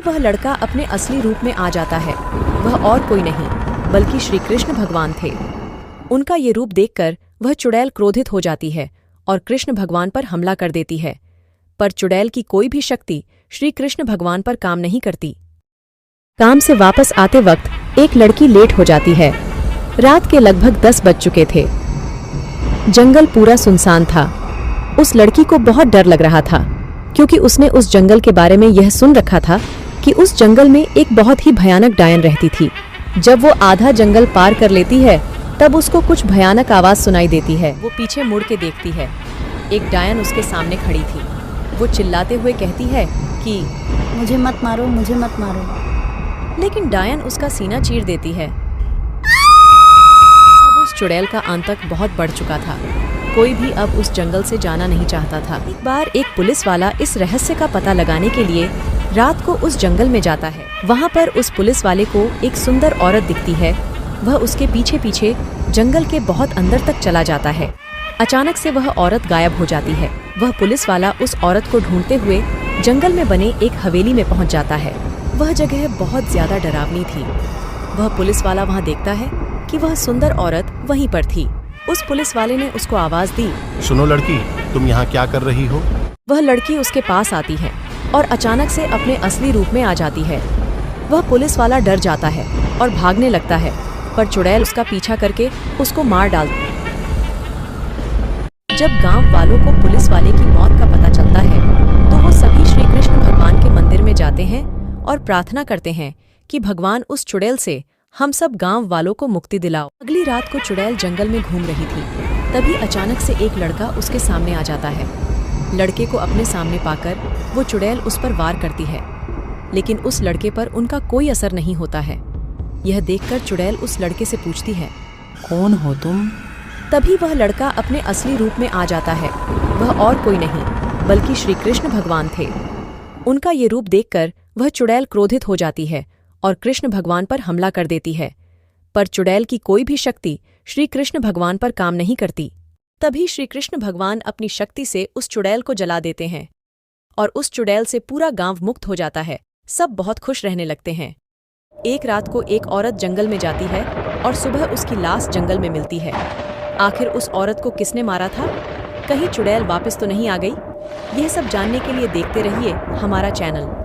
वह लड़का अपने असली रूप में आ जाता है। वह और कोई नहीं बल्कि श्री कृष्ण भगवान थे। उनका ये रूप देखकर वह चुड़ैल क्रोधित हो जाती है और कृष्ण भगवान पर हमला कर देती है। पर चुड़ैल की कोई भी शक्ति श्री कृष्ण भगवान पर काम नहीं करती। काम से वापस आते वक्त एक लड़की लेट हो जाती है। रात के लगभग 10 बज चुके थे। जंगल पूरा सुनसान था। उस लड़की को बहुत डर लग रहा था क्योंकि उसने उस जंगल के बारे में यह सुन रखा था कि उस जंगल में एक बहुत ही भयानक डायन रहती थी। जब वो आधा जंगल पार कर लेती है तब उसको कुछ भयानक आवाज सुनाई देती है। वो पीछे मुड़ के देखती है। एक डायन उसके सामने खड़ी थी। वो चिल्लाते हुए कहती है कि मुझे मत मारो, मुझे मत मारो। लेकिन डायन उसका सीना चीर देती है। अब उस चुड़ैल का आतंक बहुत बढ़ चुका था। कोई भी अब उस जंगल से जाना नहीं चाहता था। एक बार एक पुलिस वाला इस रहस्य का पता लगाने के लिए रात को उस जंगल में जाता है। वहाँ पर उस पुलिस वाले को एक सुंदर औरत दिखती है। वह उसके पीछे पीछे जंगल के बहुत अंदर तक चला जाता है। अचानक से वह औरत गायब हो जाती है। वह पुलिस वाला उस औरत को ढूंढते हुए जंगल में बने एक हवेली में पहुंच जाता है। वह जगह बहुत ज्यादा डरावनी थी। वह पुलिस वाला वहां देखता है कि वह सुंदर औरत वहीं पर थी। उस पुलिस वाले ने उसको आवाज दी, सुनो लड़की, तुम यहाँ क्या कर रही हो? वह लड़की उसके पास आती है और अचानक से अपने असली रूप में आ जाती है। वह पुलिस वाला डर जाता है और भागने लगता है, पर चुड़ैल उसका पीछा करके उसको मार डालती है। जब गांव वालों को पुलिस वाले की मौत का पता चलता है तो वो सभी श्री कृष्ण भगवान के मंदिर में जाते हैं और प्रार्थना करते हैं कि भगवान उस चुड़ैल से हम सब गांव वालों को मुक्ति दिलाओ। अगली रात को चुड़ैल जंगल में घूम रही थी। तभी अचानक से एक लड़का उसके सामने आ जाता है। लड़के को अपने सामने पाकर वो चुड़ैल उस पर वार करती है, लेकिन उस लड़के पर उनका कोई असर नहीं होता है। यह देखकर चुड़ैल उस लड़के से पूछती है, कौन हो तुम? तभी वह लड़का अपने असली रूप में आ जाता है। वह और कोई नहीं बल्कि श्री कृष्ण भगवान थे। उनका ये रूप देखकर वह चुड़ैल क्रोधित हो जाती है और कृष्ण भगवान पर हमला कर देती है। पर चुड़ैल की कोई भी शक्ति श्री कृष्ण भगवान पर काम नहीं करती। तभी श्री कृष्ण भगवान अपनी शक्ति से उस चुड़ैल को जला देते हैं और उस चुड़ैल से पूरा गांव मुक्त हो जाता है। सब बहुत खुश रहने लगते हैं। एक रात को एक औरत जंगल में जाती है और सुबह उसकी लाश जंगल में मिलती है। आखिर उस औरत को किसने मारा था? कहीं चुड़ैल वापस तो नहीं आ गई? यह सब जानने के लिए देखते रहिए हमारा चैनल।